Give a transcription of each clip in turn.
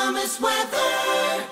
Thomas Weather.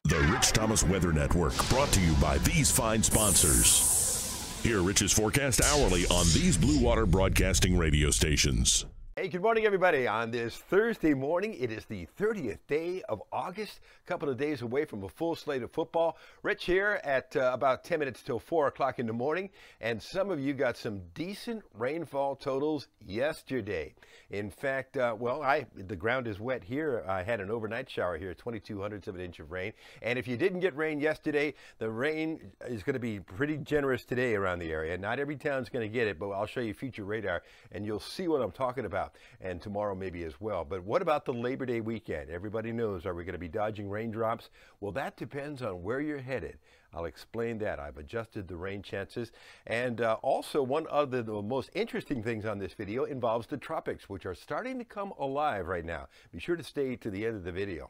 The Rich Thomas Weather Network, brought to you by these fine sponsors. Hear Rich's forecast hourly on these Blue Water Broadcasting radio stations. Hey, good morning, everybody. On this Thursday morning, it is the 30th day of August, a couple of days away from a full slate of football. Rich here at about 10 minutes till 4 o'clock in the morning, and some of you got some decent rainfall totals yesterday. In fact, the ground is wet here. I had an overnight shower here, 0.02 of an inch of rain. And if you didn't get rain yesterday, the rain is going to be pretty generous today around the area. Not every town's going to get it, but I'll show you future radar, and you'll see what I'm talking about. And tomorrow maybe as well. But what about the Labor Day weekend? Everybody knows, are we going to be dodging raindrops? Well, that depends on where you're headed. I'll explain that. I've adjusted the rain chances. And also, one of the most interesting things on this video involves the tropics, which are starting to come alive right now. Be sure to stay to the end of the video.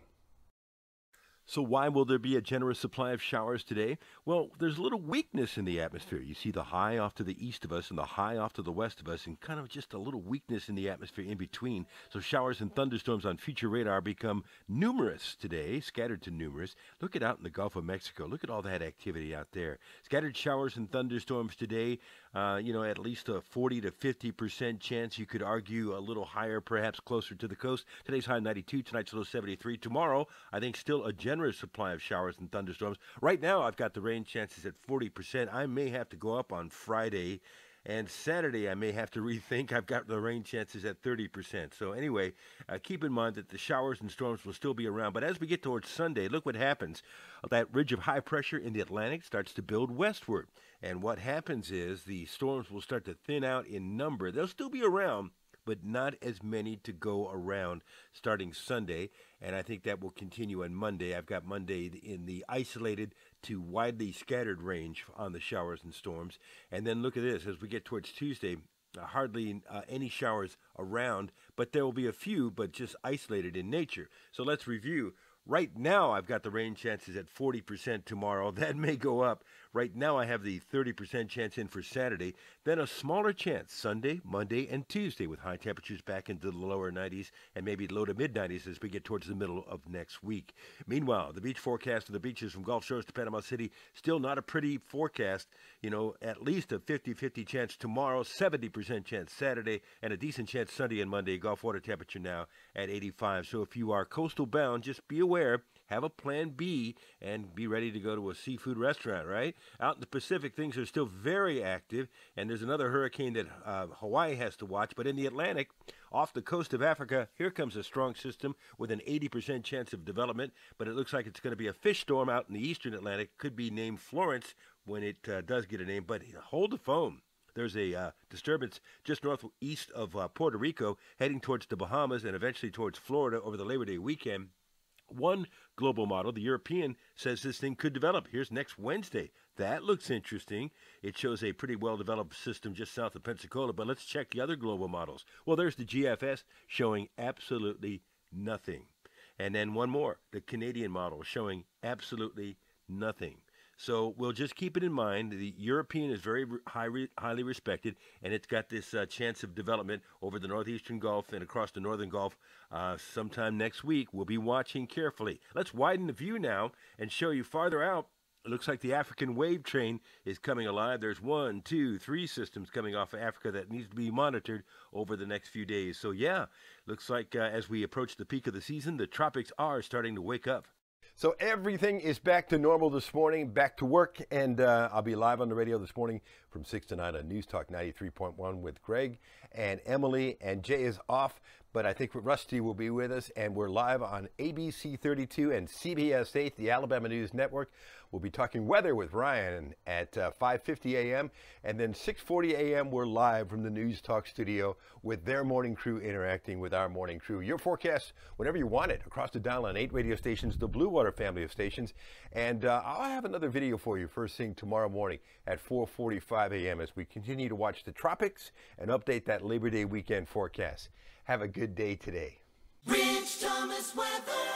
So why will there be a generous supply of showers today? Well, there's a little weakness in the atmosphere. You see the high off to the east of us and the high off to the west of us, and kind of just a little weakness in the atmosphere in between. So showers and thunderstorms on future radar become numerous today, scattered to numerous. Look at out in the Gulf of Mexico. Look at all that activity out there. Scattered showers and thunderstorms today, at least a 40 to 50% chance. You could argue a little higher, perhaps closer to the coast. Today's high 92, tonight's low 73. Tomorrow, I think still a generous supply of showers and thunderstorms. Right now, I've got the rain chances at 40%. I may have to go up on Friday, and Saturday I may have to rethink. I've got the rain chances at 30%. So anyway, keep in mind that the showers and storms will still be around. But as we get towards Sunday, look what happens. That ridge of high pressure in the Atlantic starts to build westward. And what happens is the storms will start to thin out in number. They'll still be around, but not as many to go around starting Sunday. And I think that will continue on Monday. I've got Monday in the isolated to widely scattered range on the showers and storms. And then look at this, as we get towards Tuesday, hardly any showers around, but there will be a few, but just isolated in nature. So let's review. Right now, I've got the rain chances at 40% tomorrow. That may go up. Right now, I have the 30% chance in for Saturday. Then a smaller chance Sunday, Monday, and Tuesday with high temperatures back into the lower 90s and maybe low to mid-90s as we get towards the middle of next week. Meanwhile, the beach forecast of the beaches from Gulf Shores to Panama City, still not a pretty forecast. At least a 50-50 chance tomorrow, 70% chance Saturday, and a decent chance Sunday and Monday. Gulf water temperature now at 85. So if you are coastal bound, just be aware, have a plan B, and be ready to go to a seafood restaurant, right? Out in the Pacific, things are still very active, and there's another hurricane that Hawaii has to watch. But in the Atlantic, off the coast of Africa, here comes a strong system with an 80% chance of development, but it looks like it's going to be a fish storm out in the eastern Atlantic. Could be named Florence when it does get a name, but hold the phone. There's a disturbance just northeast of Puerto Rico, heading towards the Bahamas and eventually towards Florida over the Labor Day weekend. One global model, the European, says this thing could develop. Here's next Wednesday. That looks interesting. It shows a pretty well-developed system just south of Pensacola, but let's check the other global models. Well, there's the GFS showing absolutely nothing. And then one more, the Canadian model showing absolutely nothing. So we'll just keep it in mind. The European is very highly respected, and it's got this chance of development over the northeastern Gulf and across the northern Gulf sometime next week. We'll be watching carefully. Let's widen the view now and show you farther out. It looks like the African wave train is coming alive. There's 1, 2, 3 systems coming off of Africa that needs to be monitored over the next few days. So yeah, looks like as we approach the peak of the season, the tropics are starting to wake up. So everything is back to normal this morning, back to work, and I'll be live on the radio this morning from 6 to 9 on News Talk 93.1 with Greg and Emily, and Jay is off, but I think Rusty will be with us, and we're live on ABC 32 and CBS 8, the Alabama News Network. We'll be talking weather with Ryan at 5:50 a.m., and then 6:40 a.m. we're live from the News Talk studio with their morning crew interacting with our morning crew. Your forecast whenever you want it across the dial on 8 radio stations, the Blue Water family of stations, and I'll have another video for you first thing tomorrow morning at 4:45 a.m. as we continue to watch the tropics and update that Labor Day weekend forecast. Have a good day today. Rich Thomas Weather.